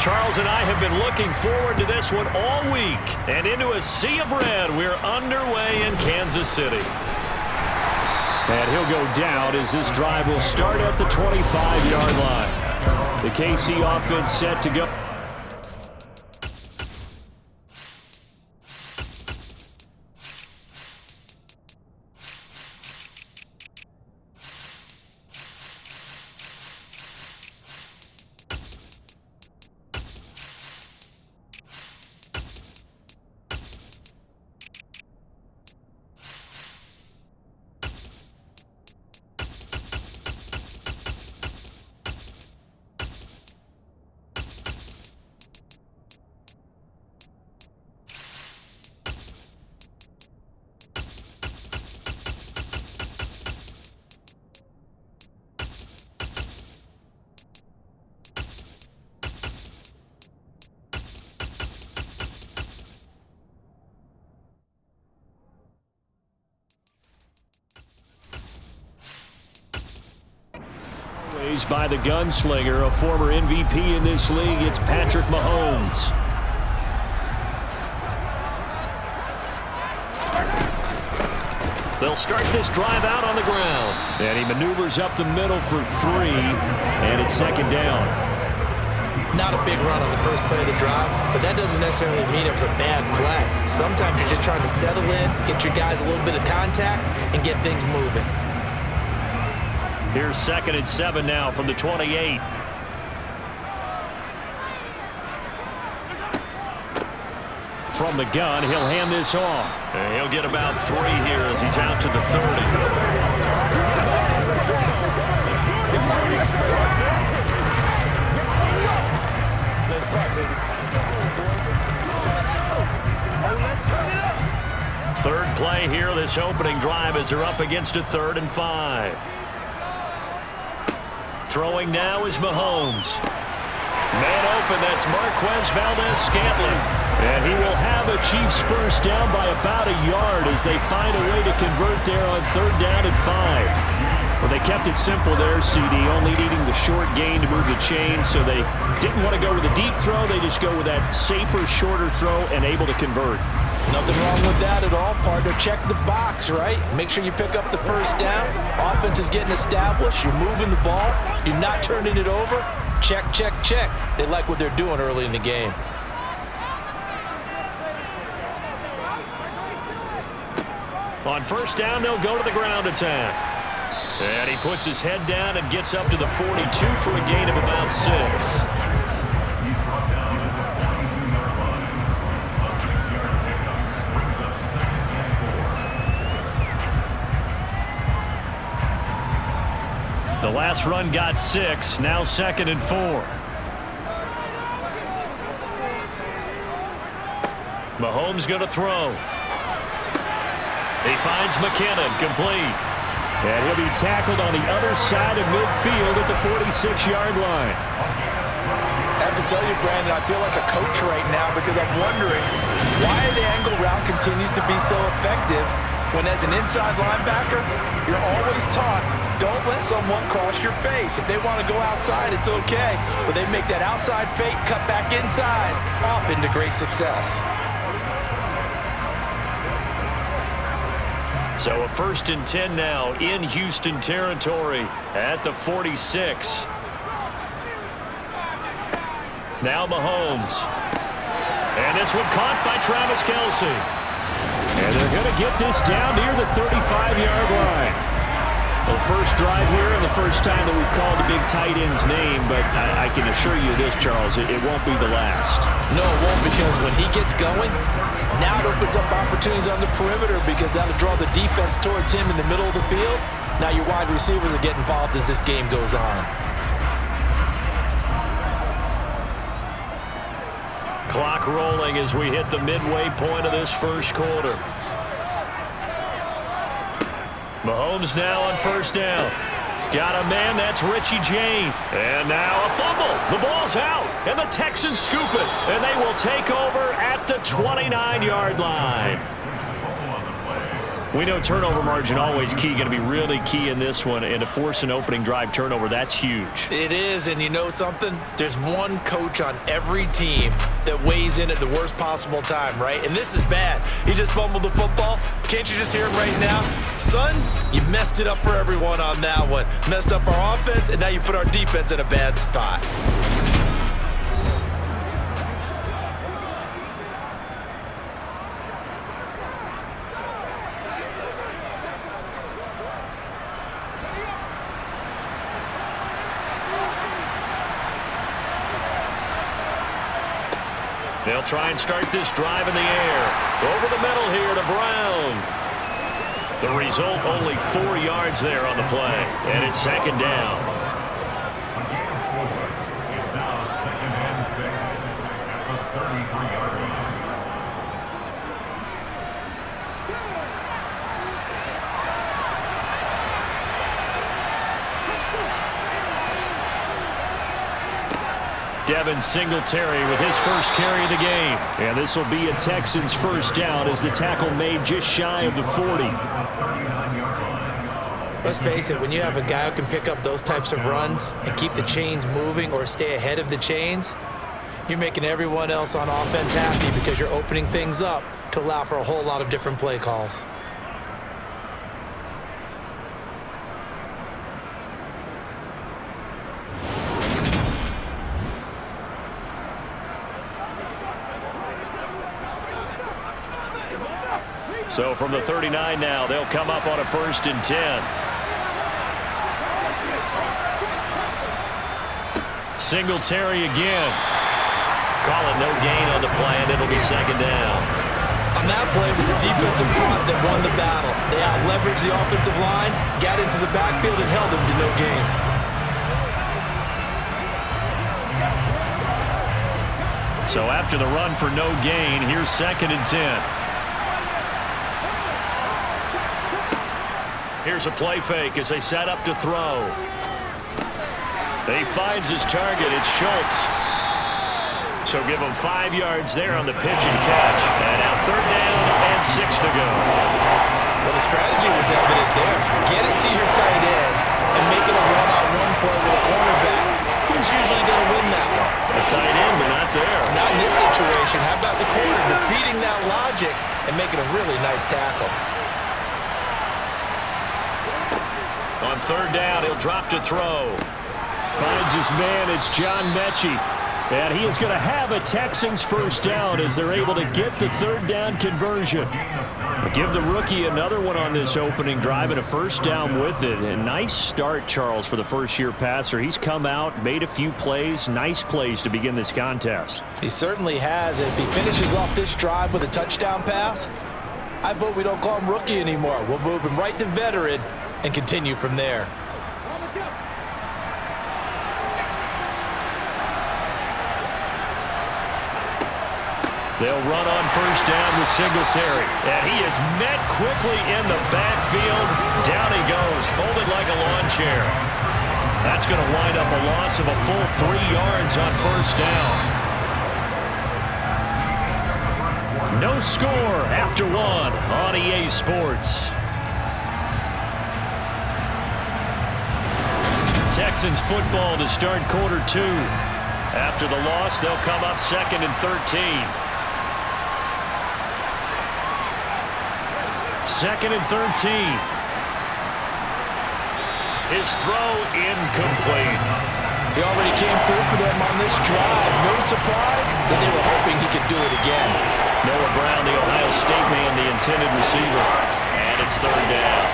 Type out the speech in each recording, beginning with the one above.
Charles and I have been looking forward to this one all week. And into a sea of red, we're underway in Kansas City. And he'll go down as this drive will start at the 25-yard line. The KC offense set to go. By the gunslinger, a former MVP in this league, it's Patrick Mahomes. They'll start this drive out on the ground. And he maneuvers up the middle for 3, and it's second down. Not a big run on the first play of the drive, but that doesn't necessarily mean it was a bad play. Sometimes you're just trying to settle in, get your guys a little bit of contact, and get things moving. Here's 2nd and 7 now from the 28. From the gun, he'll hand this off. And he'll get about 3 here as he's out to the 30. Third play here, this opening drive as they're up against a 3rd and 5. Throwing now is Mahomes. Man open, that's Marquez Valdez-Scantling. And he will have a Chiefs first down by about a yard as they find a way to convert there on 3rd down and 5. Well, they kept it simple there, CD, only needing the short gain to move the chain, so they didn't want to go with a deep throw. They just go with that safer, shorter throw and able to convert. Nothing wrong with that at all, partner. Check the box, right? Make sure you pick up the first down. Offense is getting established. You're moving the ball. You're not turning it over. Check, check, check. They like what they're doing early in the game. On first down, they'll go to the ground attack. And he puts his head down and gets up to the 42 for a gain of about 6. The last run got 6, now 2nd and 4. Mahomes going to throw. He finds McKinnon, complete. And he'll be tackled on the other side of midfield at the 46-yard line. I have to tell you, Brandon, I feel like a coach right now because I'm wondering why the angle route continues to be so effective when as an inside linebacker, you're always taught, don't let someone cross your face. If they want to go outside, it's okay. But they make that outside fake, cut back inside, off into great success. So a 1st and 10 now in Houston territory at the 46. Now Mahomes. And this one caught by Travis Kelce. And they're going to get this down near the 35-yard line. Well, first drive here and the first time that we've called a big tight end's name, but I can assure you this, Charles, it won't be the last. No, it won't, because when he gets going, now it opens up opportunities on the perimeter because that'll draw the defense towards him in the middle of the field. Now your wide receivers will get involved as this game goes on. Clock rolling as we hit the midway point of this first quarter. Mahomes now on first down. Got a man, that's Richie Jane. And now a fumble. The ball's out, and the Texans scoop it. And they will take over at the 29-yard line. We know turnover margin always key, going to be really key in this one, and to force an opening drive turnover, that's huge. It is, and you know something? There's one coach on every team that weighs in at the worst possible time, right? And this is bad. He just fumbled the football. Can't you just hear it right now? Son, you messed it up for everyone on that one. Messed up our offense, and now you put our defense in a bad spot. They'll try and start this drive in the air. Over the middle here to Brown. The result, only 4 yards there on the play. And it's second down. It's now 2nd and 6 at the 33-yard line. Devin Singletary with his first carry of the game. And this will be a Texans first down as the tackle made just shy of the 40. Let's face it, when you have a guy who can pick up those types of runs and keep the chains moving or stay ahead of the chains, you're making everyone else on offense happy because you're opening things up to allow for a whole lot of different play calls. So from the 39 now, they'll come up on a 1st and 10. Singletary again. Call it no gain on the play, and it'll be second down. On that play, it was the defensive front that won the battle. They out-leveraged the offensive line, got into the backfield, and held them to no gain. So after the run for no gain, here's 2nd and 10. Here's a play fake as they set up to throw. He finds his target. It's Schultz. So give him 5 yards there on the pitch and catch. And now 3rd down and 6 to go. Well, the strategy was evident there. Get it to your tight end and make it a one-on-one play with a cornerback. Who's usually going to win that one? A tight end, but not there. Not in this situation. How about the corner defeating that logic and making a really nice tackle? On 3rd down, he'll drop to throw. Finds his man. It's John Mechie. And he is going to have a Texans first down as they're able to get the 3rd down conversion. Give the rookie another one on this opening drive and a first down with it. A nice start, Charles, for the first-year passer. He's come out, made a few plays, nice plays to begin this contest. He certainly has. If he finishes off this drive with a touchdown pass, I vote we don't call him rookie anymore. We'll move him right to veteran and continue from there. They'll run on first down with Singletary. And he is met quickly in the backfield. Down he goes, folded like a lawn chair. That's going to wind up a loss of a full 3 yards on first down. No score after 1 on EA Sports. Texans football to start quarter 2. After the loss, they'll come up 2nd and 13. 2nd and 13. His throw incomplete. He already came through for them on this drive. No surprise that they were hoping he could do it again. Noah Brown, the Ohio State man, the intended receiver. And it's 3rd down.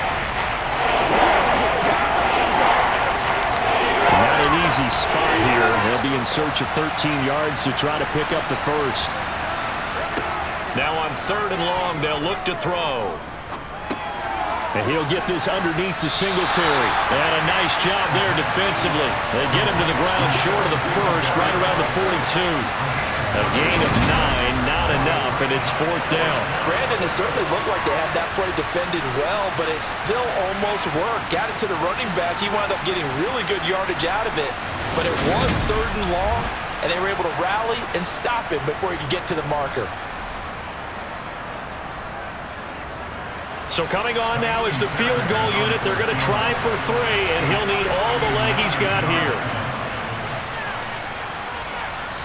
Not an easy spot here. They'll be in search of 13 yards to try to pick up the first. Now on 3rd and long, they'll look to throw. And he'll get this underneath to Singletary. And a nice job there defensively. They get him to the ground short of the first, right around the 42. A gain of 9, not enough, and it's 4th down. Brandon, it certainly looked like they had that play defended well, but it still almost worked. Got it to the running back. He wound up getting really good yardage out of it. But it was 3rd and long, and they were able to rally and stop him before he could get to the marker. So coming on now is the field goal unit. They're going to try for 3, and he'll need all the leg he's got here.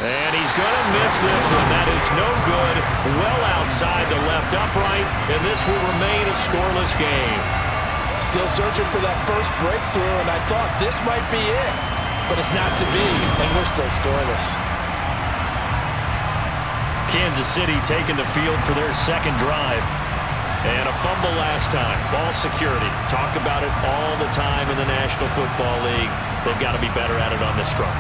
And he's going to miss this one. That is no good. Well outside the left upright, and this will remain a scoreless game. Still searching for that first breakthrough, and I thought this might be it. But it's not to be, and we're still scoreless. Kansas City taking the field for their second drive. And a fumble last time. Ball security. Talk about it all the time in the National Football League. They've got to be better at it on this drive.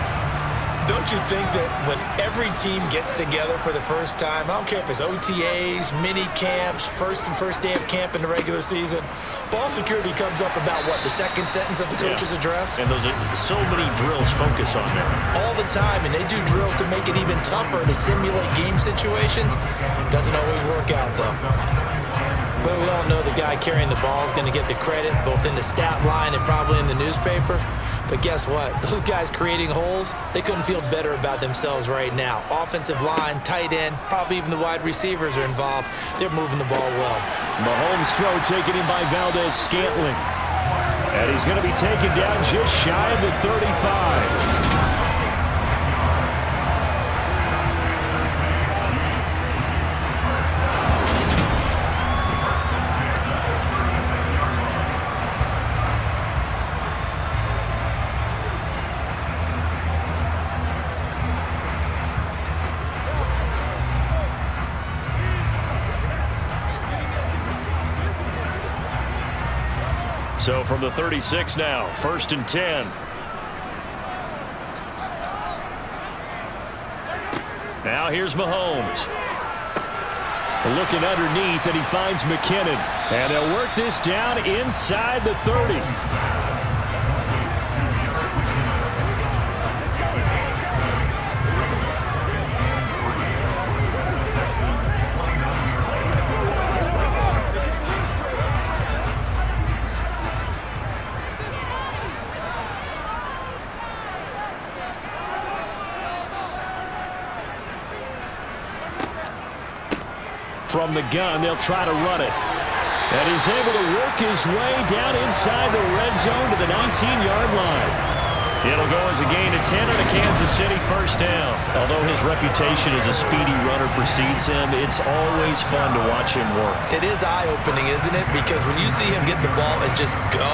Don't you think that when every team gets together for the first time, I don't care if it's OTAs, mini camps, first day of camp in the regular season, ball security comes up about what, the second sentence of the coach's address? And those are so many drills focus on that. All the time, and they do drills to make it even tougher to simulate game situations. Doesn't always work out, though. But we all know the guy carrying the ball is going to get the credit, both in the stat line and probably in the newspaper. But guess what? Those guys creating holes, they couldn't feel better about themselves right now. Offensive line, tight end, probably even the wide receivers are involved. They're moving the ball well. Mahomes' throw taken in by Valdez-Scantling. And he's going to be taken down just shy of the 35. So from the 36 now, 1st and 10. Now here's Mahomes. Looking underneath, and he finds McKinnon. And they'll work this down inside the 30. From the gun, they'll try to run it. And he's able to work his way down inside the red zone to the 19-yard line. It'll go as a gain of 10 and a Kansas City first down. Although his reputation as a speedy runner precedes him, it's always fun to watch him work. It is eye-opening, isn't it? Because when you see him get the ball and just go,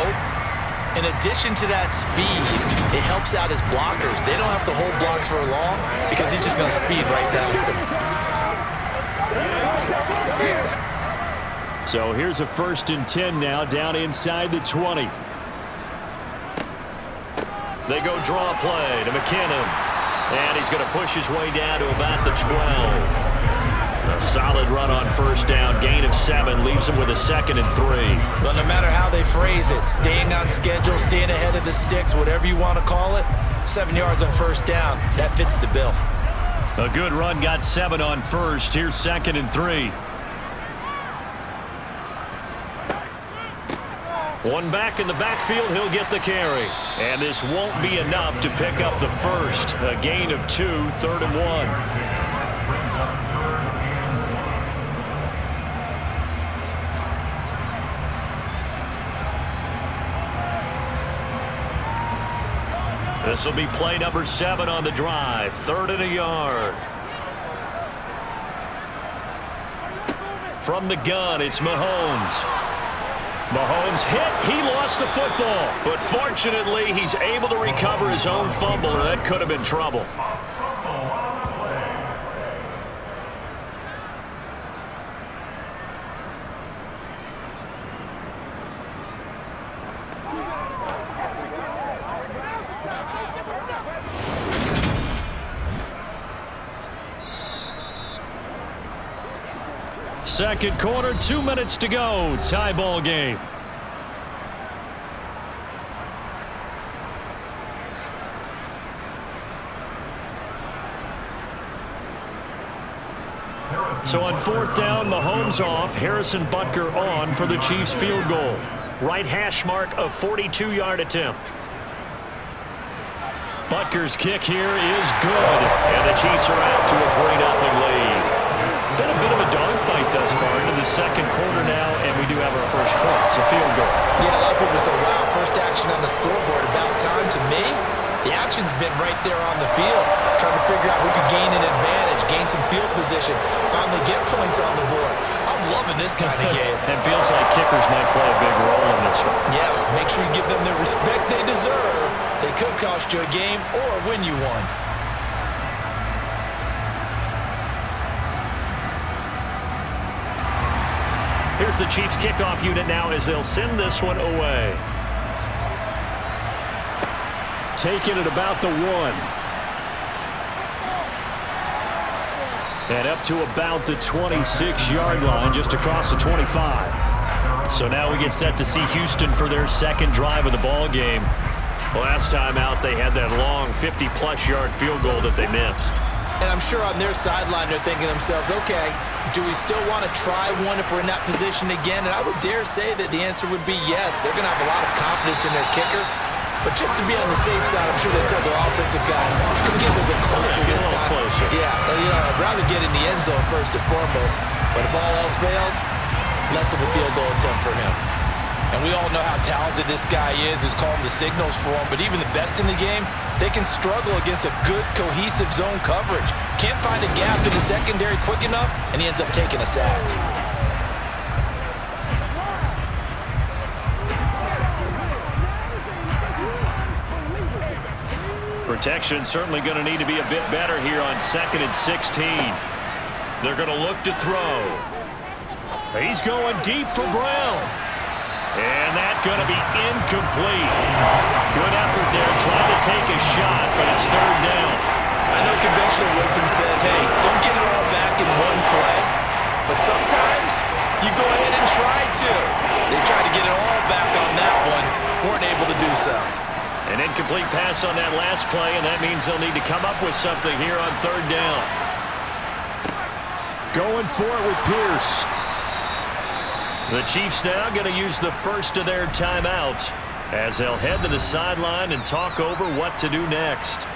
in addition to that speed, it helps out his blockers. They don't have to hold blocks for long because he's just going to speed right past them. So here's a 1st and 10 now, down inside the 20. They go draw play to McKinnon. And he's going to push his way down to about the 12. A solid run on 1st down, gain of 7, leaves him with a 2nd and 3. Well, no matter how they phrase it, staying on schedule, staying ahead of the sticks, whatever you want to call it, 7 yards on 1st down, that fits the bill. A good run, got 7 on 1st. Here's 2nd and 3. One back in the backfield, he'll get the carry. And this won't be enough to pick up the 1st. A gain of 2, 3rd and 1. This will be play number 7 on the drive. 3rd and a yard. From the gun, it's Mahomes. Mahomes hit. He lost the football. But fortunately, he's able to recover his own fumble, or that could have been trouble. Second quarter, 2 minutes to go. Tie ball game. So on 4th down, Mahomes off, Harrison Butker on for the Chiefs field goal. Right hash mark of 42-yard attempt. Butker's kick here is good, and the Chiefs are out to a 3-0 lead. Been a bit of a dogfight thus far into the second quarter now, and we do have our first point. It's a field goal. Yeah, a lot of people say, wow, first action on the scoreboard, about time. To me, the action's been right there on the field, trying to figure out who could gain an advantage, gain some field position, finally get points on the board. I'm loving this kind of game. It feels like kickers might play a big role in this one. Yes, make sure you give them the respect they deserve. They could cost you a game or win you one. Here's the Chiefs kickoff unit now as they'll send this one away. Taking it about the 1. And up to about the 26-yard line, just across the 25. So now we get set to see Houston for their second drive of the ball game. Last time out, they had that long 50-plus yard field goal that they missed. And I'm sure on their sideline they're thinking to themselves, okay, do we still want to try one if we're in that position again? And I would dare say that the answer would be yes. They're going to have a lot of confidence in their kicker. But just to be on the safe side, I'm sure they told their offensive guys, can we get a little bit closer this time? Closer. Yeah, I'd rather get in the end zone first and foremost. But if all else fails, less of a field goal attempt for him. And we all know how talented this guy is who's calling the signals for him. But even the best in the game, they can struggle against a good, cohesive zone coverage. Can't find a gap in the secondary quick enough, and he ends up taking a sack. Protection certainly going to need to be a bit better here on 2nd and 16. They're going to look to throw. He's going deep for Brown. And that's going to be incomplete. Good effort there trying to take a shot, but it's 3rd down. I know conventional wisdom says, hey, don't get it all back in one play. But sometimes you go ahead and try to. They tried to get it all back on that one. Weren't able to do so. An incomplete pass on that last play, and that means they'll need to come up with something here on 3rd down. Going for it with Pierce. The Chiefs now going to use the first of their timeouts as they'll head to the sideline and talk over what to do next.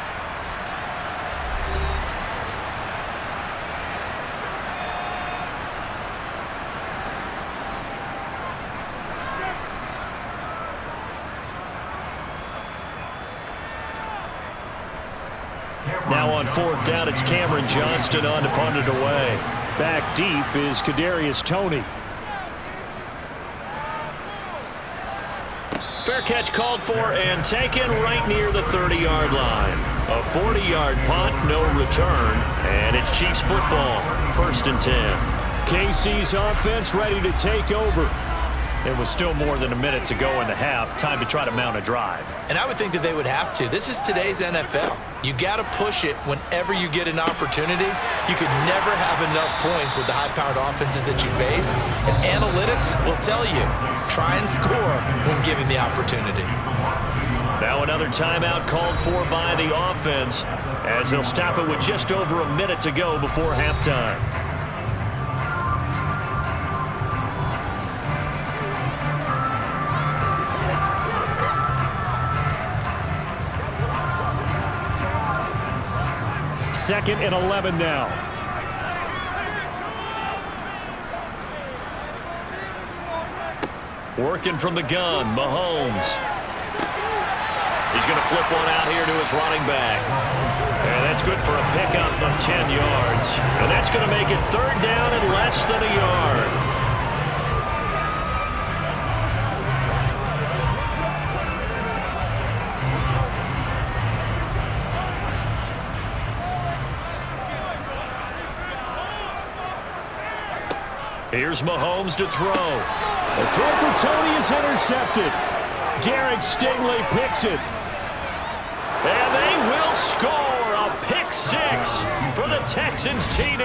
Now on 4th down, it's Cameron Johnston on to punt it away. Back deep is Kadarius Toney. Fair catch called for and taken right near the 30-yard line. A 40-yard punt, no return, and it's Chiefs football, 1st and 10. KC's offense ready to take over. There was still more than a minute to go in the half. Time to try to mount a drive. And I would think that they would have to. This is today's NFL. You got to push it whenever you get an opportunity. You could never have enough points with the high-powered offenses that you face. And analytics will tell you, try and score when given the opportunity. Now another timeout called for by the offense as they'll stop it with just over a minute to go before halftime. Second and 11 now. Working from the gun, Mahomes. He's going to flip one out here to his running back. And that's good for a pickup of 10 yards. And that's going to make it 3rd down and less than a yard. Here's Mahomes to throw. The throw for Toney is intercepted. Derek Stingley picks it. And they will score a pick 6 for the Texans TD.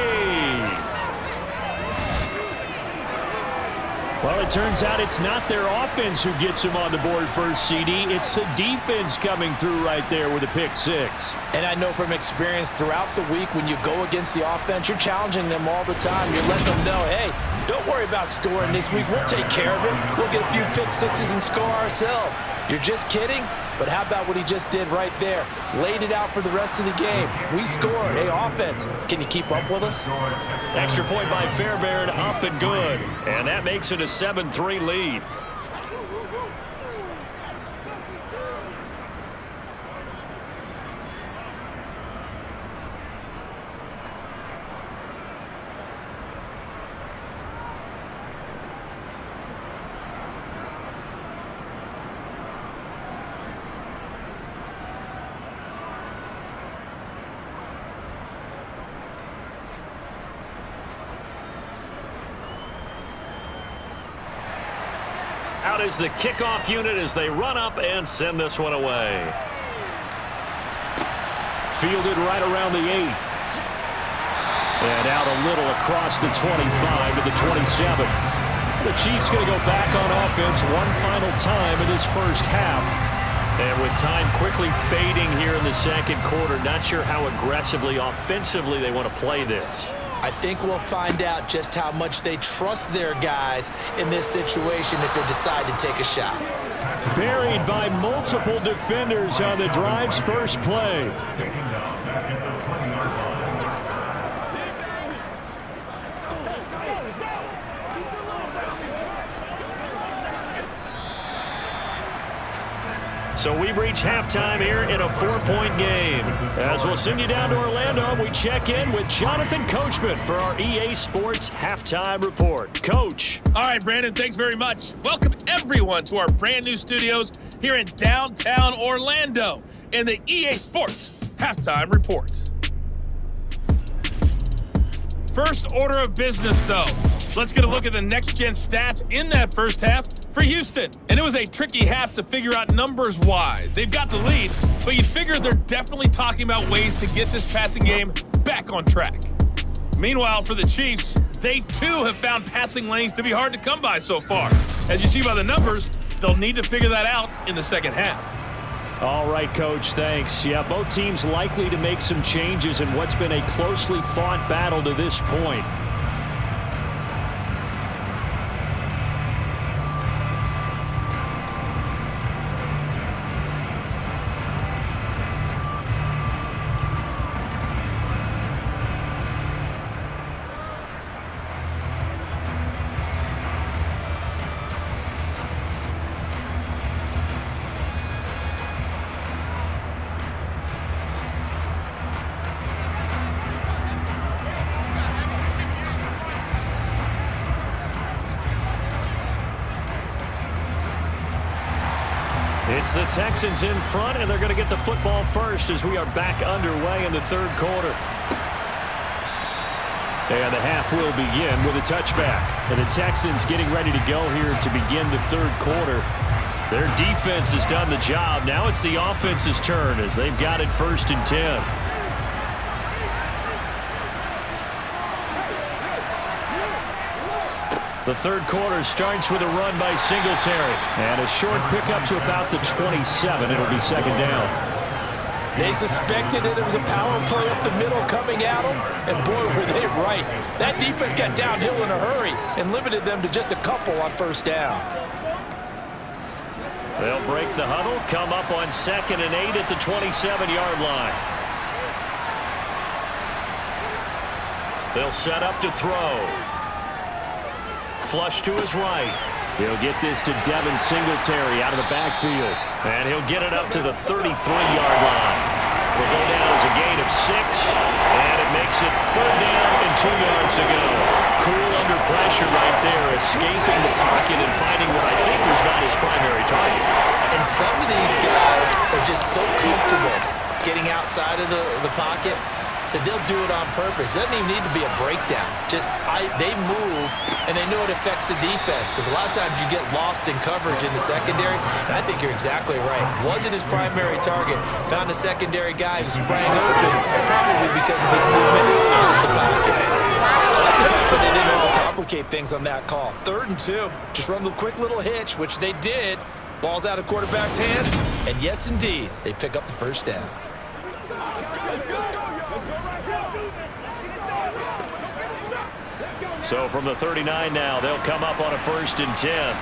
Well, it turns out it's not their offense who gets them on the board first, CD. It's the defense coming through right there with a pick six. And I know from experience throughout the week when you go against the offense, you're challenging them all the time. You're letting them know, hey, don't worry about scoring this week. We'll take care of it. We'll get a few pick sixes and score ourselves. You're just kidding? But how about what he just did right there? Laid it out for the rest of the game. We scored. Hey, offense, can you keep up with us? Extra point by Fairbairn, up and good. And that makes it a 7-3 lead. Out is the kickoff unit as they run up and send this one away. Fielded right around the 8. And out a little across the 25 to the 27. The Chiefs going to go back on offense one final time in this first half. And with time quickly fading here in the second quarter, not sure how aggressively, offensively they want to play this. I think we'll find out just how much they trust their guys in this situation if they decide to take a shot. Buried by multiple defenders on the drive's first play. Taking down back at the 20-yard line. So we've reached halftime here in a 4-point game. As we'll send you down to Orlando, we check in with Jonathan Coachman for our EA Sports Halftime Report. Coach. All right, Brandon, thanks very much. Welcome, everyone, to our brand new studios here in downtown Orlando in the EA Sports Halftime Report. First order of business, though. Let's get a look at the next-gen stats in that first half for Houston. And it was a tricky half to figure out numbers-wise. They've got the lead, but you figure they're definitely talking about ways to get this passing game back on track. Meanwhile, for the Chiefs, they too have found passing lanes to be hard to come by so far. As you see by the numbers, they'll need to figure that out in the second half. All right, Coach, thanks. Yeah, both teams likely to make some changes in what's been a closely fought battle to this point. It's the Texans in front, and they're going to get the football first as we are back underway in the third quarter. And the half will begin with a touchback. And the Texans getting ready to go here to begin the third quarter. Their defense has done the job. Now it's the offense's turn as they've got it 1st and 10. The third quarter starts with a run by Singletary. And a short pickup to about the 27. It'll be second down. They suspected it was a power play up the middle coming at them, and boy, were they right. That defense got downhill in a hurry and limited them to just a couple on first down. They'll break the huddle, come up on 2nd and 8 at the 27-yard line. They'll set up to throw. Flush to his right. He'll get this to Devin Singletary out of the backfield. And he'll get it up to the 33-yard line. Will go down as a gain of 6. And it makes it 3rd down and 2 yards to go. Cool under pressure right there, escaping the pocket and finding what I think was not his primary target. And some of these guys are just so comfortable getting outside of the pocket that they'll do it on purpose. It doesn't even need to be a breakdown. They move, and they know it affects the defense, because a lot of times you get lost in coverage in the secondary, and I think you're exactly right. Wasn't his primary target. Found a secondary guy who sprang open, probably because of his movement out of the pocket. I like the fact that they didn't overcomplicate things on that call. 3rd and 2. Just run the quick little hitch, which they did. Ball's out of quarterback's hands. And yes, indeed, they pick up the first down. So from the 39 now, they'll come up on a 1st and 10.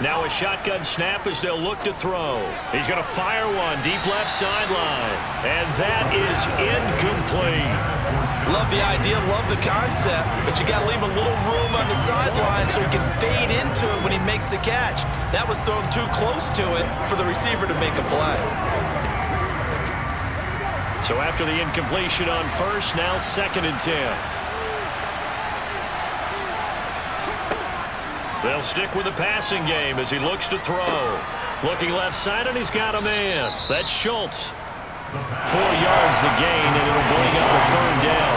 Now a shotgun snap as they'll look to throw. He's going to fire one deep left sideline. And that is incomplete. Love the idea, love the concept, but you got to leave a little room on the sideline so he can fade into it when he makes the catch. That was thrown too close to it for the receiver to make a play. So after the incompletion on 1st, now 2nd and 10. They'll stick with the passing game as he looks to throw. Looking left side, and he's got a man. That's Schultz. 4 yards the gain, and it'll bring up a 3rd down.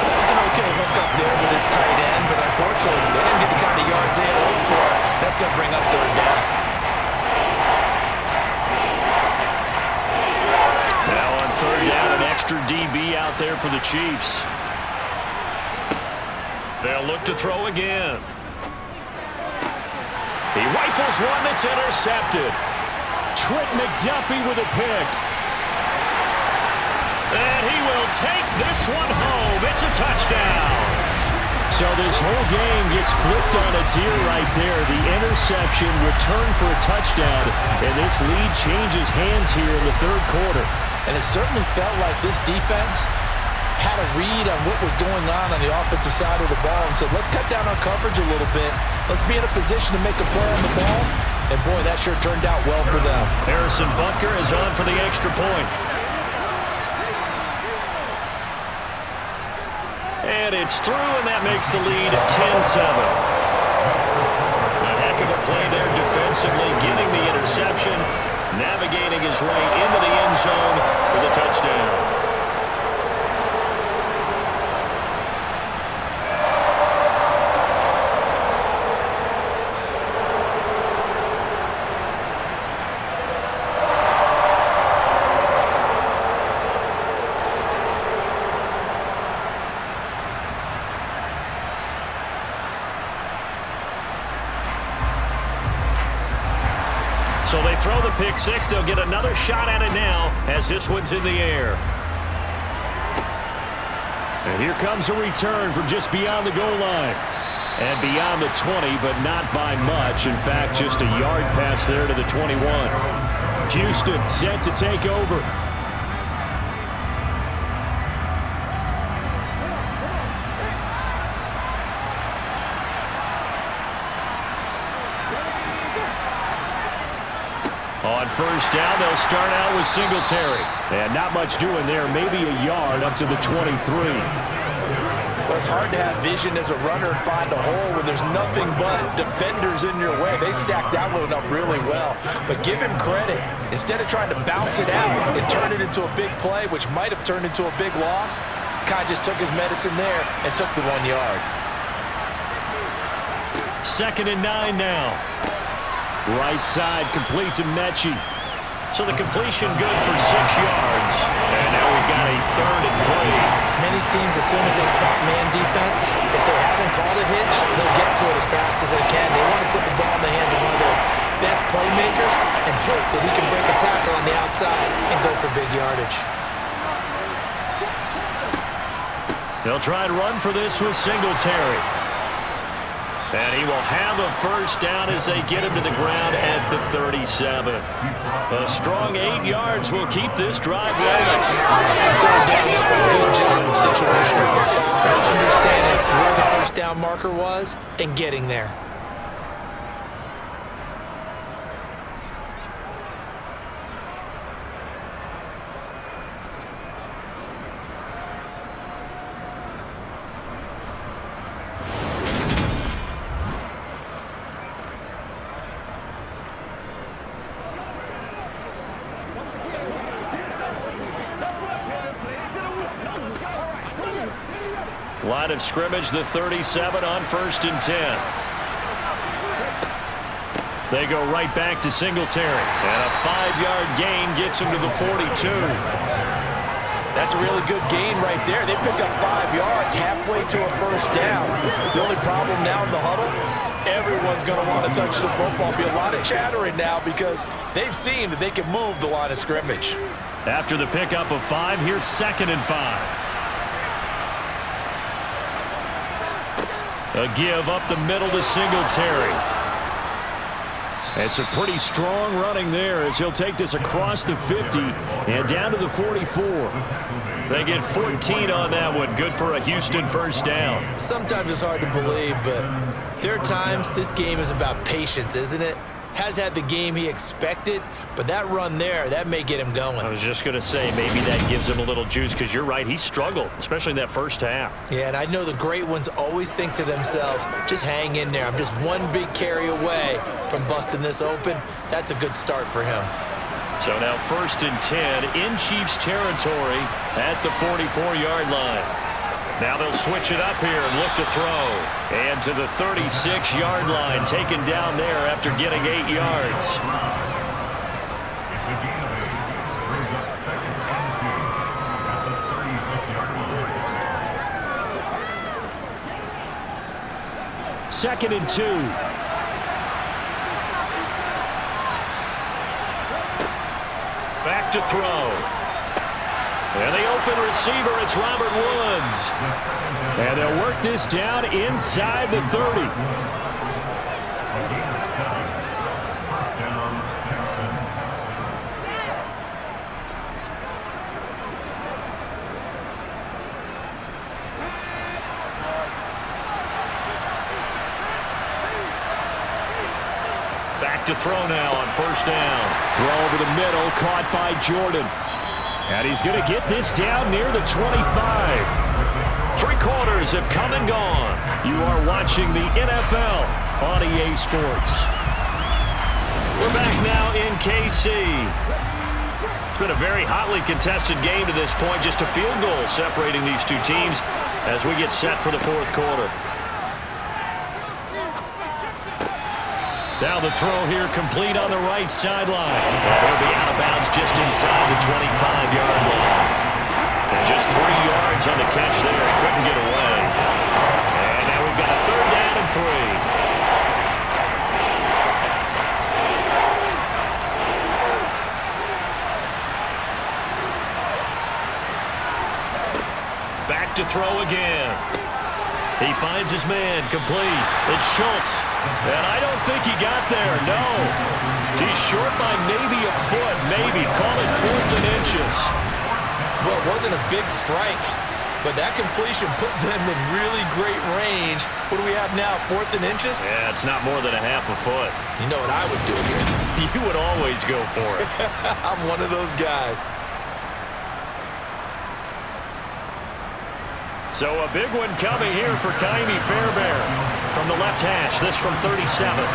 That was an okay hook up there with his tight end, but unfortunately, they didn't get the kind of yards they had hoped for. That's going to bring up 3rd down. Now on 3rd down, an extra DB out there for the Chiefs. They'll look to throw again. He rifles one that's intercepted. Trent McDuffie with a pick. And he will take this one home. It's a touchdown. So this whole game gets flipped on its ear right there. The interception, return for a touchdown, and this lead changes hands here in the 3rd quarter. And it certainly felt like this defense had a read on what was going on the offensive side of the ball and said, let's cut down our coverage a little bit. Let's be in a position to make a play on the ball. And, boy, that sure turned out well for them. Harrison Butker is on for the extra point. And it's through, and that makes the lead 10-7. A heck of a play there defensively, getting the interception, navigating his way into the end zone for the touchdown. So they throw the pick six. They'll get another shot at it now as this one's in the air. And here comes a return from just beyond the goal line. And beyond the 20, but not by much. In fact, just a yard pass there to the 21. Houston set to take over. On first down, they'll start out with Singletary. And not much doing there, maybe a yard up to the 23. Well, it's hard to have vision as a runner and find a hole when there's nothing but defenders in your way. They stacked that one up really well. But give him credit. Instead of trying to bounce it out and turn it into a big play, which might have turned into a big loss, Kai just took his medicine there and took the 1 yard. 2nd and 9 now. Right side complete to Mechie. So the completion good for 6 yards. And now we've got a 3rd and 3. Many teams, as soon as they spot man defense, if they haven't called a hitch, they'll get to it as fast as they can. They want to put the ball in the hands of one of their best playmakers and hope that he can break a tackle on the outside and go for big yardage. They'll try and run for this with Singletary. And he will have a first down as they get him to the ground at the 37. A strong 8 yards will keep this drive rolling. Third down, that's a good job of situational football. Understanding where the first down marker was and getting there. Line of scrimmage, the 37 on 1st and 10. They go right back to Singletary. And a 5-yard gain gets him to the 42. That's a really good gain right there. They pick up 5 yards halfway to a first down. The only problem now in the huddle, everyone's going to want to touch the football. Be a lot of chattering now because they've seen that they can move the line of scrimmage. After the pickup of 5, here's 2nd and 5. A give up the middle to Singletary. It's a pretty strong running there as he'll take this across the 50 and down to the 44. They get 14 on that one. Good for a Houston first down. Sometimes it's hard to believe, but there are times this game is about patience, isn't it? Has had the game he expected, but that run there, that may get him going. I was just going to say, maybe that gives him a little juice because you're right, he struggled, especially in that first half. Yeah, and I know the great ones always think to themselves, just hang in there. I'm just one big carry away from busting this open. That's a good start for him. So now 1st and 10 in Chiefs territory at the 44-yard line. Now they'll switch it up here and look to throw. And to the 36-yard line, taken down there after getting 8 yards. Second and 2. Back to throw. And the open receiver, it's Robert Woods. And they'll work this down inside the 30. Back to throw now on first down. Throw over the middle, caught by Jordan. And he's going to get this down near the 25. 3 quarters have come and gone. You are watching the NFL on EA Sports. We're back now in KC. It's been a very hotly contested game to this point. Just a field goal separating these two teams as we get set for the 4th quarter. Now the throw here complete on the right sideline. They'll be out of bounds just inside the 25-yard line. And just 3 yards on the catch there. He couldn't get away. And now we've got a 3rd down and 3. Back to throw again. He finds his man, complete. It's Schultz. And I don't think he got there, no. He's short by maybe a foot, maybe. Call it 4th and inches. Well, it wasn't a big strike, but that completion put them in really great range. What do we have now, 4th and inches? Yeah, it's not more than a half a foot. You know what I would do here? You would always go for it. I'm one of those guys. So a big one coming here for Kaimi Fairbairn from the left hash. This from 37.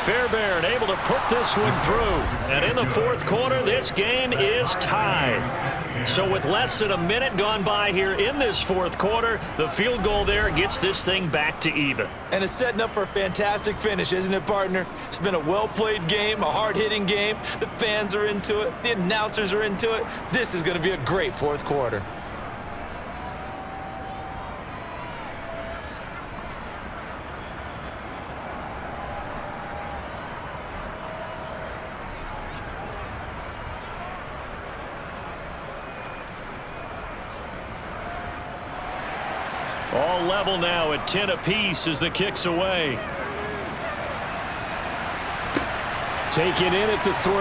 Fairbairn able to put this one through. And in the 4th quarter, this game is tied. So with less than a minute gone by here in this 4th quarter, the field goal there gets this thing back to even. And it's setting up for a fantastic finish, isn't it, partner? It's been a well-played game, a hard-hitting game. The fans are into it. The announcers are into it. This is going to be a great 4th quarter. All level now at 10 apiece as the kick's away. Taken in at the 3.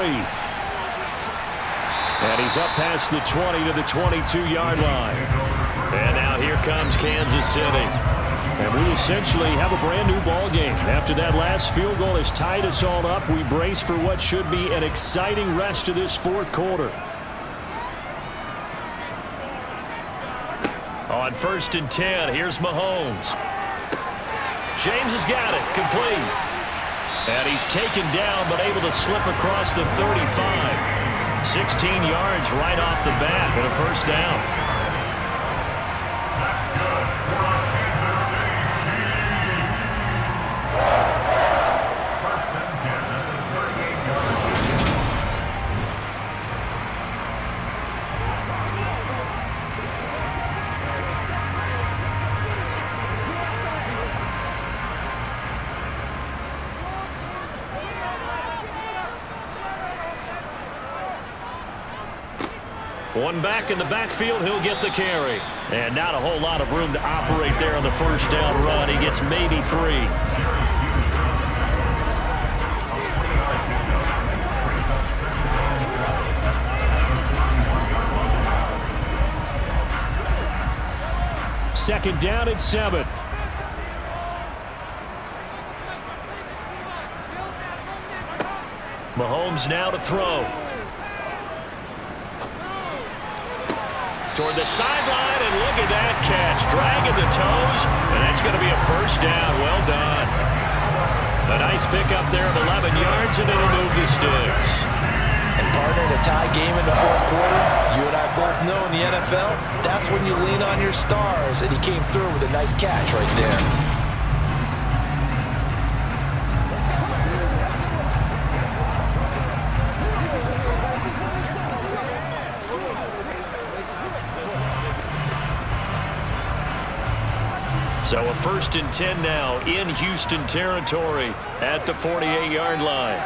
And he's up past the 20 to the 22-yard line. And now here comes Kansas City. And we essentially have a brand new ball game. After that last field goal has tied us all up, we brace for what should be an exciting rest of this 4th quarter. On 1st and 10, here's Mahomes. James has got it, complete. And he's taken down, but able to slip across the 35. 16 yards right off the bat and a first down. One back in the backfield, he'll get the carry. And not a whole lot of room to operate there on the first down run. He gets maybe 3. Second down and 7. Mahomes now to throw. Toward the sideline, and look at that catch. Dragging the toes, and that's going to be a first down. Well done. A nice pickup there of 11 yards, and it'll move the sticks. And partner, in a tie game in the fourth quarter, you and I both know in the NFL, that's when you lean on your stars, and he came through with a nice catch right there. So a 1st and 10 now in Houston territory at the 48-yard line.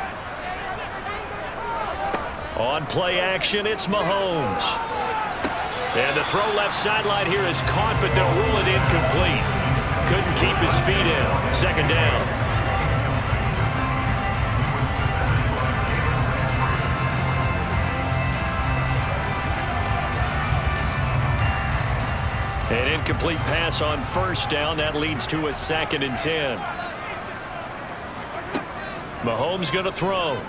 On play action, it's Mahomes. And the throw left sideline here is caught, but they'll rule it incomplete. Couldn't keep his feet in. Second down. An incomplete pass on first down. That leads to a 2nd and 10. Mahomes going to throw.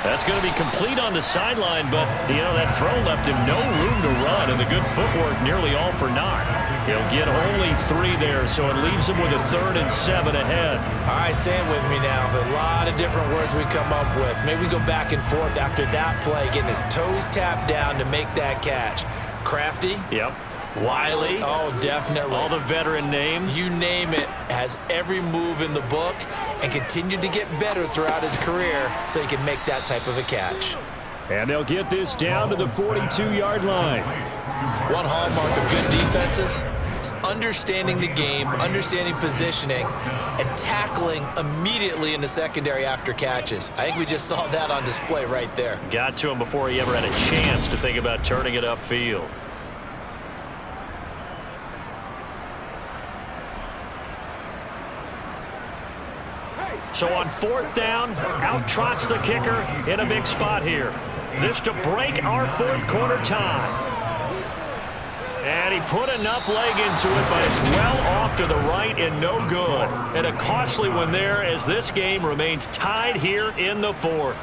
That's going to be complete on the sideline, but, you know, that throw left him no room to run, and the good footwork nearly all for naught. He'll get only 3 there, so it leaves him with a 3rd and 7 ahead. All right, say it with me now. There's a lot of different words we come up with. Maybe we go back and forth after that play, getting his toes tapped down to make that catch. Crafty? Yep. Wiley? Oh, definitely. All the veteran names. You name it. Has every move in the book and continued to get better throughout his career so he can make that type of a catch. And they'll get this down to the 42-yard line. One hallmark of good defenses is understanding the game, understanding positioning, and tackling immediately in the secondary after catches. I think we just saw that on display right there. Got to him before he ever had a chance to think about turning it upfield. So on 4th down, out trots the kicker in a big spot here. This to break our 4th quarter tie. And he put enough leg into it, but it's well off to the right and no good. And a costly one there as this game remains tied here in the 4th.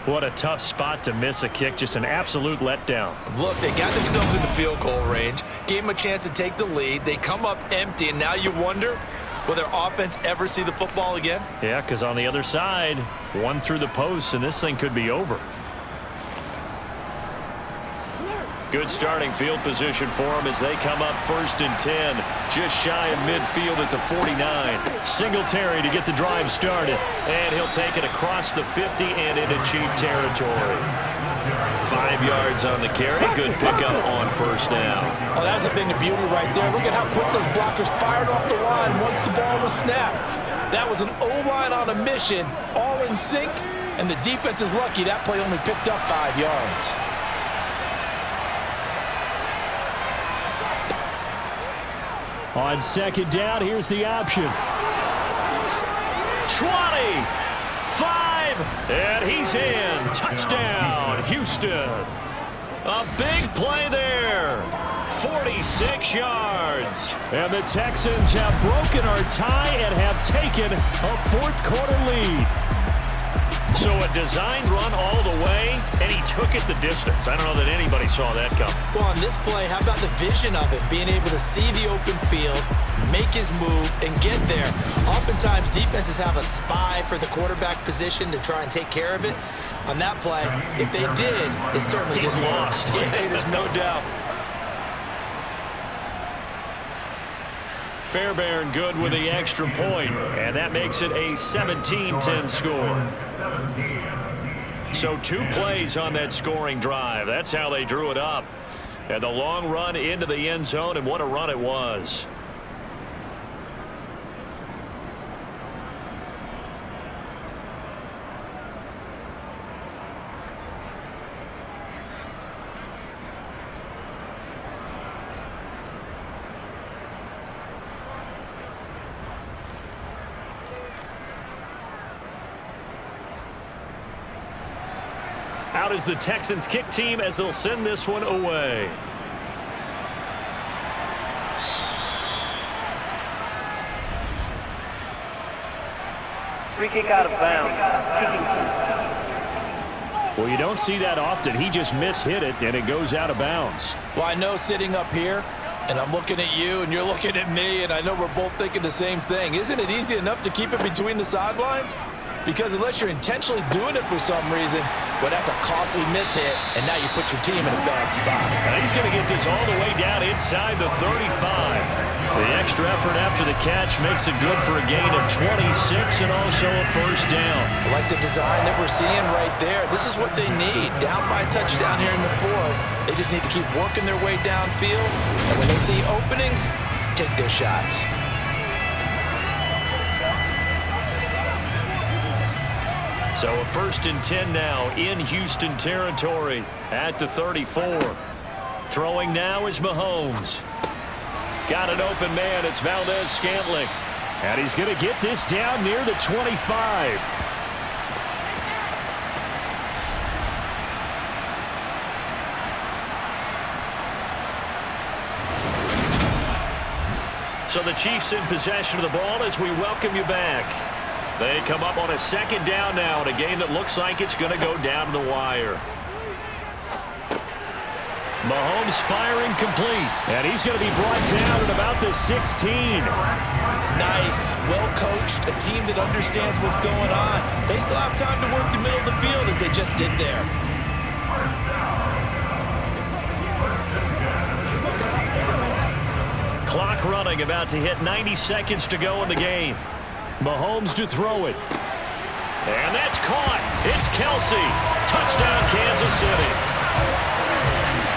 What a tough spot to miss a kick. Just an absolute letdown. Look, they got themselves in the field goal range, gave them a chance to take the lead. They come up empty, and now you wonder, will their offense ever see the football again? Yeah, because on the other side, one through the post, and this thing could be over. Good starting field position for them as they come up 1st and 10, just shy of midfield at the 49. Singletary to get the drive started, and he'll take it across the 50 and into Chief territory. 5 yards on the carry. Good pickup on 1st down. Oh, that's a thing of beauty right there. Look at how quick those blockers fired off the line once the ball was snapped. That was an O-line on a mission, all in sync, and the defense is lucky that play only picked up 5 yards. On 2nd down, here's the option. 20, 5, and he's in. Touchdown, Houston. A big play there. 46 yards. And the Texans have broken our tie and have taken a 4th quarter lead. So a designed run all the way, and he took it the distance. I don't know that anybody saw that coming. Well, on this play, how about the vision of it? Being able to see the open field, make his move, and get there. Oftentimes, defenses have a spy for the quarterback position to try and take care of it. On that play, if they did, it certainly didn't work. Lost. Yeah, there's no doubt. Fairbairn good with the extra point, and that makes it a 17-10 score. So 2 plays on that scoring drive. That's how they drew it up. And the long run into the end zone, and what a run it was. Out is the Texans kick team as they'll send this one away. Free kick out of bounds. Kicking team. Well, you don't see that often. He just mishit it, and it goes out of bounds. Well, I know sitting up here, and I'm looking at you, and you're looking at me, and I know we're both thinking the same thing. Isn't it easy enough to keep it between the sidelines? Because unless you're intentionally doing it for some reason, well, that's a costly mishit, and now you put your team in a bad spot. And he's going to get this all the way down inside the 35. The extra effort after the catch makes it good for a gain of 26 and also a first down. I like the design that we're seeing right there. This is what they need. Down by a touchdown here in the fourth. They just need to keep working their way downfield. And when they see openings, take their shots. So a 1st and 10 now in Houston territory at the 34. Throwing now is Mahomes. Got an open man. It's Valdez-Scantling. And he's going to get this down near the 25. So the Chiefs in possession of the ball as we welcome you back. They come up on a 2nd down now in a game that looks like it's going to go down to the wire. Mahomes firing complete. And he's going to be brought down at about the 16. Nice, well coached, a team that understands what's going on. They still have time to work the middle of the field as they just did there. Clock running, about to hit 90 seconds to go in the game. Mahomes to throw it. And that's caught. It's Kelsey. Touchdown, Kansas City.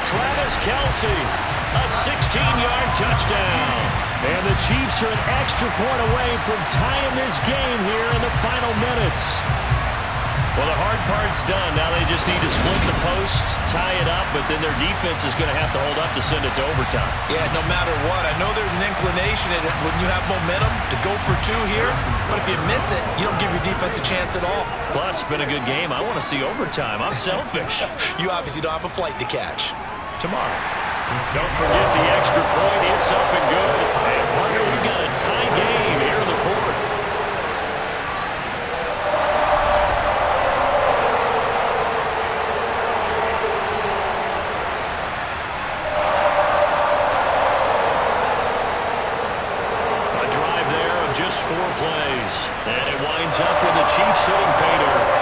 Travis Kelsey, a 16-yard touchdown. And the Chiefs are an extra point away from tying this game here in the final minutes. Well, the hard part's done. Now they just need to split the post, tie it up, but then their defense is going to have to hold up to send it to overtime. Yeah, no matter what. I know there's an inclination when you have momentum to go for 2 here, but if you miss it, you don't give your defense a chance at all. Plus, it's been a good game. I want to see overtime. I'm selfish. You obviously don't have a flight to catch. Tomorrow. Don't forget the extra point. It's up and good. And partner, we've got a tie game here in the 4th. A drive there of just 4 plays. And it winds up with the Chiefs hitting pay dirt.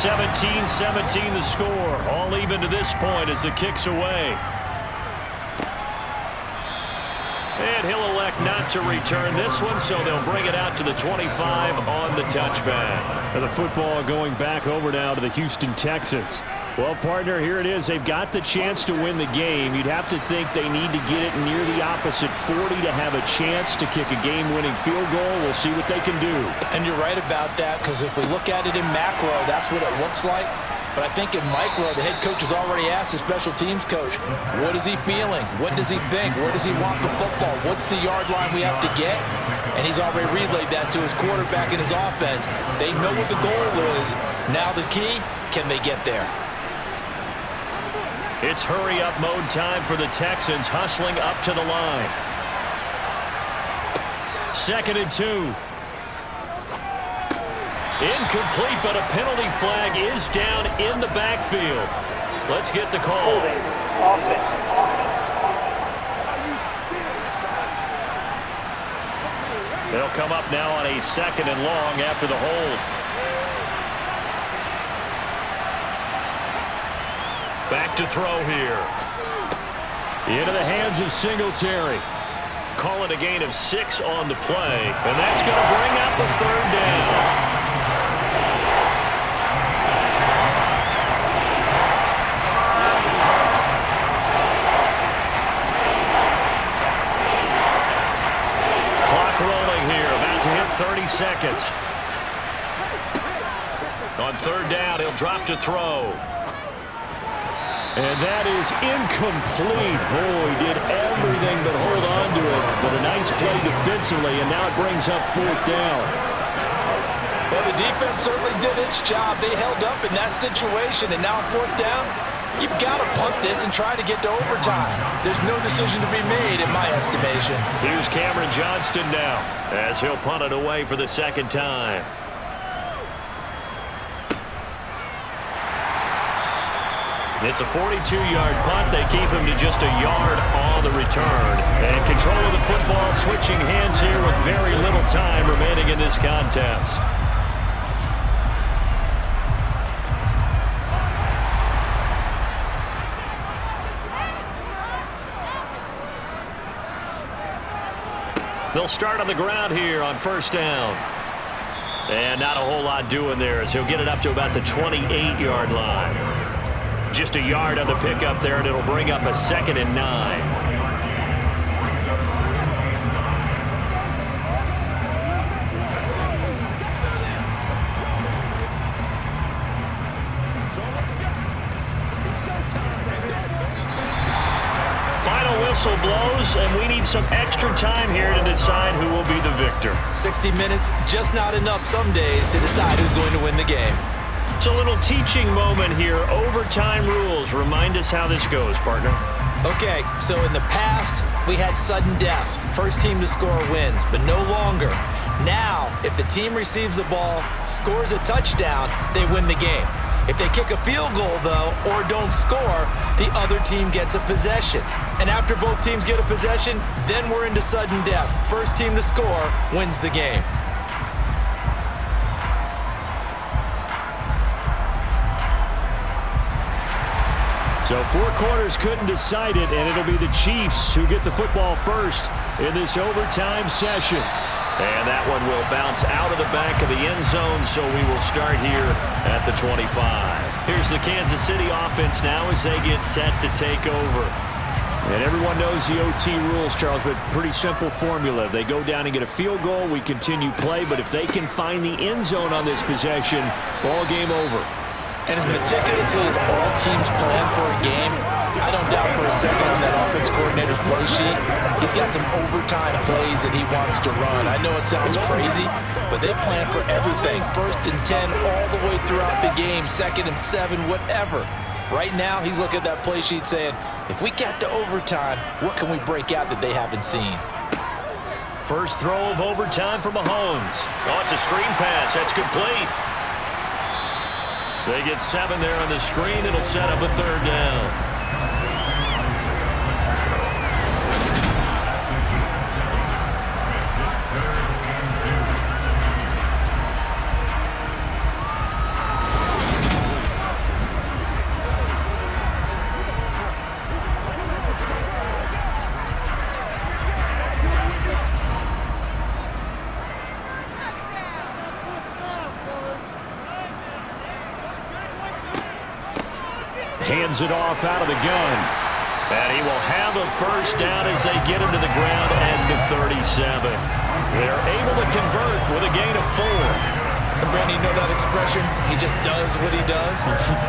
(17-17) the score. All even to this point as the kick's away. And he'll elect not to return this one, so they'll bring it out to the 25 on the touchback. And the football going back over now to the Houston Texans. Well, partner, here it is. They've got the chance to win the game. You'd have to think they need to get it near the opposite 40 to have a chance to kick a game-winning field goal. We'll see what they can do. And you're right about that, because if we look at it in macro, that's what it looks like. But I think in micro, the head coach has already asked the special teams coach, what is he feeling? What does he think? Where does he want the football? What's the yard line we have to get? And he's already relayed that to his quarterback and his offense. They know what the goal is. Now the key, can they get there? It's hurry-up mode time for the Texans, hustling up to the line. 2nd and 2. Incomplete, but a penalty flag is down in the backfield. Let's get the call. They'll come up now on a 2nd and long after the hold. Back to throw here. Into the hands of Singletary. Call it a gain of 6 on the play, and that's going to bring up a 3rd down. Clock rolling here, about to hit 30 seconds. On third down, he'll drop to throw. And that is incomplete. Oh, he did everything but hold on to it. But a nice play defensively, and now it brings up fourth down. Well, the defense certainly did its job. They held up in that situation, and now on fourth down, you've got to punt this and try to get to overtime. There's no decision to be made in my estimation. Here's Cameron Johnston now as he'll punt it away for the second time. It's a 42-yard punt. They keep him to just a yard on the return. And control of the football switching hands here with very little time remaining in this contest. They'll start on the ground here on first down. And not a whole lot doing there as he'll get it up to about the 28-yard line. Just a yard on the pickup there, and it'll bring up a 2nd and 9. Whistle blows, and we need some extra time here to decide who will be the victor. 60 minutes, just not enough some days to decide who's going to win the game. It's a little teaching moment here. Overtime rules. Remind us how this goes, partner. Okay, so in the past, we had sudden death. First team to score wins, but no longer. Now, if the team receives the ball, scores a touchdown, they win the game. If they kick a field goal, though, or don't score, the other team gets a possession. And after both teams get a possession, then we're into sudden death. First team to score wins the game. So 4 quarters couldn't decide it, and it'll be the Chiefs who get the football first in this overtime session. And that one will bounce out of the back of the end zone, so we will start here at the 25. Here's the Kansas City offense now as they get set to take over. And everyone knows the OT rules, Charles, but pretty simple formula. They go down and get a field goal, we continue play, but if they can find the end zone on this possession, ball game over. And as meticulously as all teams plan for a game, I don't doubt for a second on that offense coordinator's play sheet, he's got some overtime plays that he wants to run. I know it sounds crazy, but they plan for everything. 1st and 10 all the way throughout the game, 2nd and 7, whatever. Right now, he's looking at that play sheet saying, if we get to overtime, what can we break out that they haven't seen? First throw of overtime for Mahomes. Oh, it's a screen pass. That's complete. They get 7 there on the screen. It'll set up a 3rd down. Hands it off out of the gun. And he will have a first down as they get him to the ground at the 37. They're able to convert with a gain of 4. And Brandon, you know that expression? He just does what he does?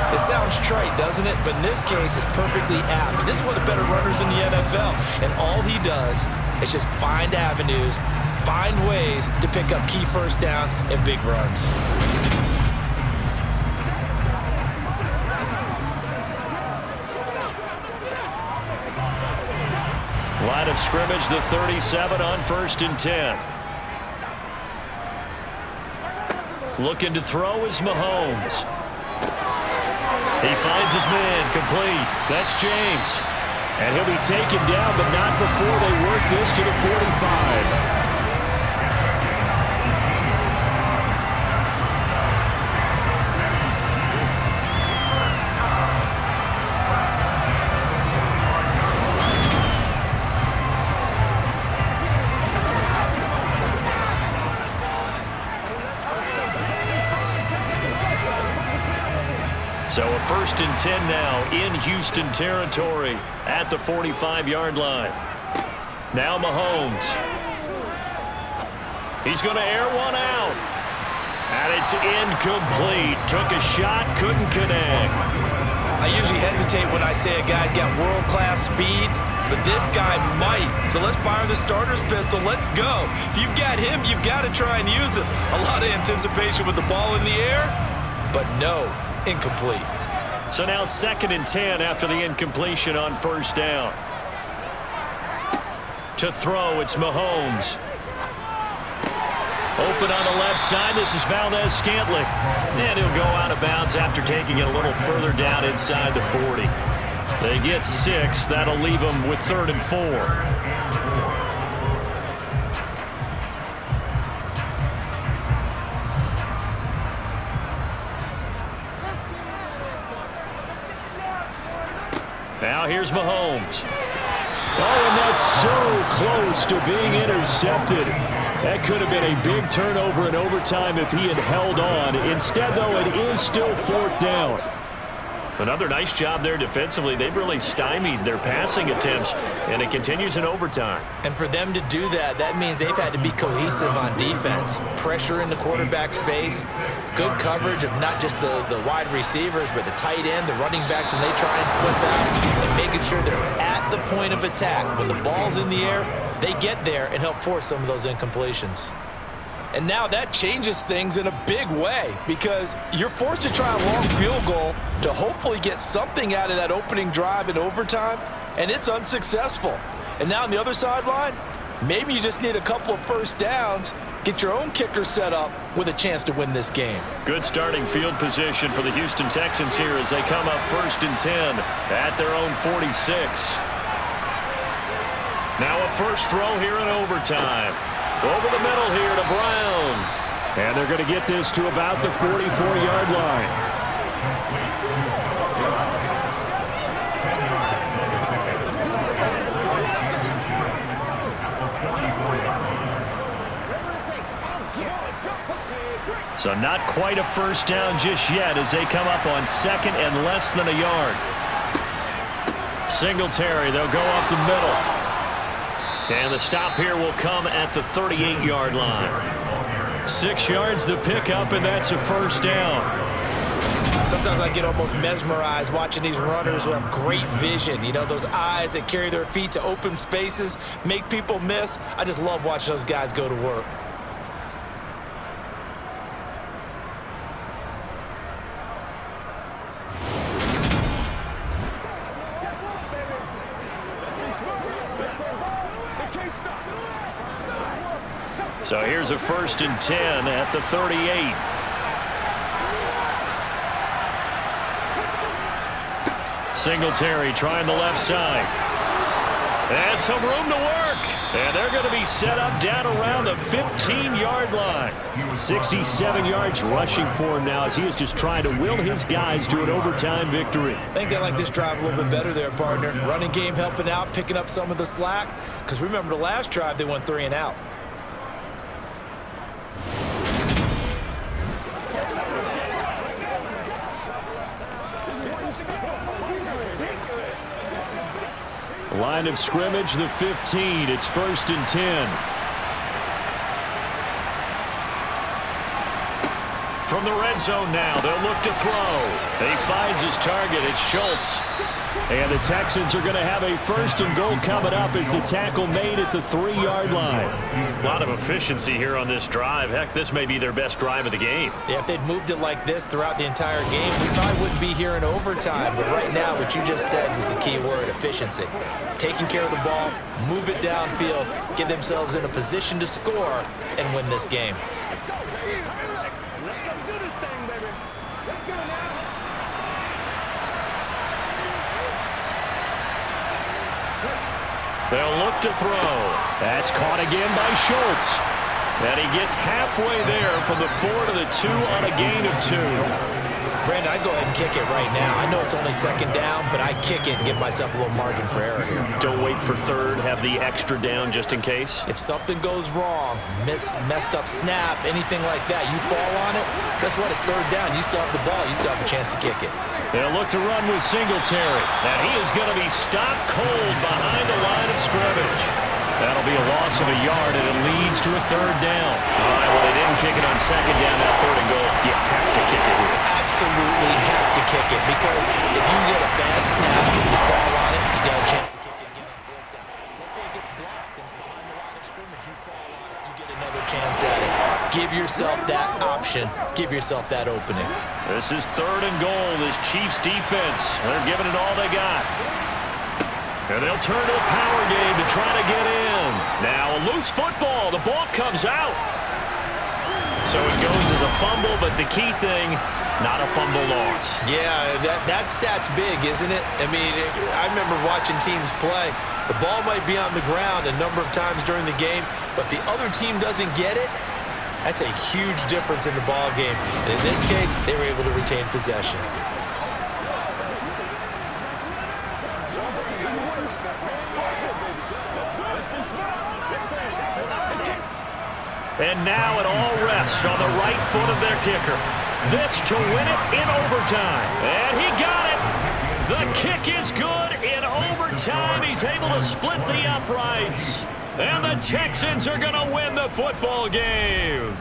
It sounds trite, doesn't it? But in this case, it's perfectly apt. This is one of the better runners in the NFL. And all he does is just find avenues, find ways to pick up key first downs and big runs. Line of scrimmage, the 37 on 1st and 10. Looking to throw is Mahomes. He finds his man, complete. That's James. And he'll be taken down, but not before they work this to the 45. So a 1st and 10 now in Houston territory at the 45-yard line. Now Mahomes. He's going to air one out. And it's incomplete. Took a shot, couldn't connect. I usually hesitate when I say a guy's got world-class speed, but this guy might. So let's fire the starter's pistol. Let's go. If you've got him, you've got to try and use him. A lot of anticipation with the ball in the air, but no, incomplete. So now 2nd and 10 after the incompletion on first down. To throw, it's Mahomes. Open on the left side, this is Valdez-Scantling. And he'll go out of bounds after taking it a little further down inside the 40. They get 6. That'll leave them with 3rd and 4. Now here's Mahomes. Oh, and that's so close to being intercepted. That could have been a big turnover in overtime if he had held on. Instead, though, it is still 4th down. Another nice job there defensively. They've really stymied their passing attempts, and it continues in overtime. And for them to do that, that means they've had to be cohesive on defense. Pressure in the quarterback's face, good coverage of not just the wide receivers, but the tight end, the running backs when they try and slip out, and making sure they're at the point of attack. When the ball's in the air, they get there and help force some of those incompletions. And now that changes things in a big way because you're forced to try a long field goal to hopefully get something out of that opening drive in overtime, and it's unsuccessful. And now on the other sideline, maybe you just need a couple of first downs, get your own kicker set up with a chance to win this game. Good starting field position for the Houston Texans here as they come up 1st and 10 at their own 46. Now a first throw here in overtime. Over the middle here to Brown. And they're going to get this to about the 44-yard line. So not quite a first down just yet as they come up on 2nd and less than a yard. Singletary, they'll go up the middle. And the stop here will come at the 38-yard line. 6 yards the pickup, and that's a first down. Sometimes I get almost mesmerized watching these runners who have great vision. You know, those eyes that carry their feet to open spaces, make people miss. I just love watching those guys go to work. So here's a 1st and 10 at the 38. Singletary trying the left side. And some room to work. And they're going to be set up down around the 15-yard line. 67 yards rushing for him now as he is just trying to will his guys to an overtime victory. I think they like this drive a little bit better there, partner. Running game helping out, picking up some of the slack. Because remember the last drive, they went 3 and out. Line of scrimmage, the 15. It's 1st and 10. From the red zone now, they'll look to throw. He finds his target. It's Schultz. And the Texans are going to have a 1st and goal coming up as the tackle made at the 3-yard line. A lot of efficiency here on this drive. Heck, this may be their best drive of the game. Yeah, if they'd moved it like this throughout the entire game, we probably wouldn't be here in overtime. But right now, what you just said was the key word, efficiency. Taking care of the ball, move it downfield, get themselves in a position to score, and win this game. Let's go, baby. Let's go do this thing, baby. Let's go now. They'll look to throw. That's caught again by Schultz. And he gets halfway there from the 4 to the 2 on a gain of 2. Brandon, I'd go ahead and kick it right now. I know it's only 2nd down, but I kick it and give myself a little margin for error here. Don't wait for 3rd. Have the extra down just in case. If something goes wrong, messed up snap, anything like that, you fall on it, guess what? It's 3rd down. You still have the ball. You still have a chance to kick it. They'll look to run with Singletary. And he is going to be stopped cold behind the line of scrimmage. That'll be a loss of a yard, and it leads to a third down. All right, well, they didn't kick it on second down, that third and goal. You have to kick it here. Absolutely have to kick it, because if you get a bad snap and you fall on it, you got a chance to kick it again on fourth down. Let's say it gets blocked and it's behind the line of scrimmage, you fall on it, you get another chance at it. Give yourself that option. Give yourself that opening. This is third and goal. This Chiefs defense, they're giving it all they got. And they'll turn to a power game to try to get in. Now a loose football. The ball comes out. So it goes as a fumble, but the key thing, not a fumble loss. Yeah, that stat's big, isn't it? I mean, I remember watching teams play. The ball might be on the ground a number of times during the game, but if the other team doesn't get it, that's a huge difference in the ball game. And in this case, they were able to retain possession. And now it all rests on the right foot of their kicker. This to win it in overtime. And he got it. The kick is good in overtime. He's able to split the uprights. And the Texans are going to win the football game.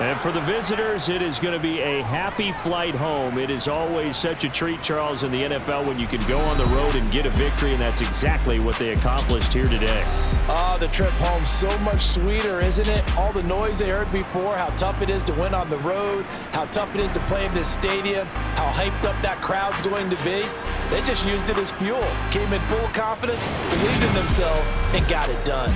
And for the visitors, it is going to be a happy flight home. It is always such a treat, Charles, in the NFL when you can go on the road and get a victory, and that's exactly what they accomplished here today. Oh, the trip home so much sweeter, isn't it? All the noise they heard before, how tough it is to win on the road, how tough it is to play in this stadium, how hyped up that crowd's going to be. They just used it as fuel, came in full confidence, believed in themselves, and got it done.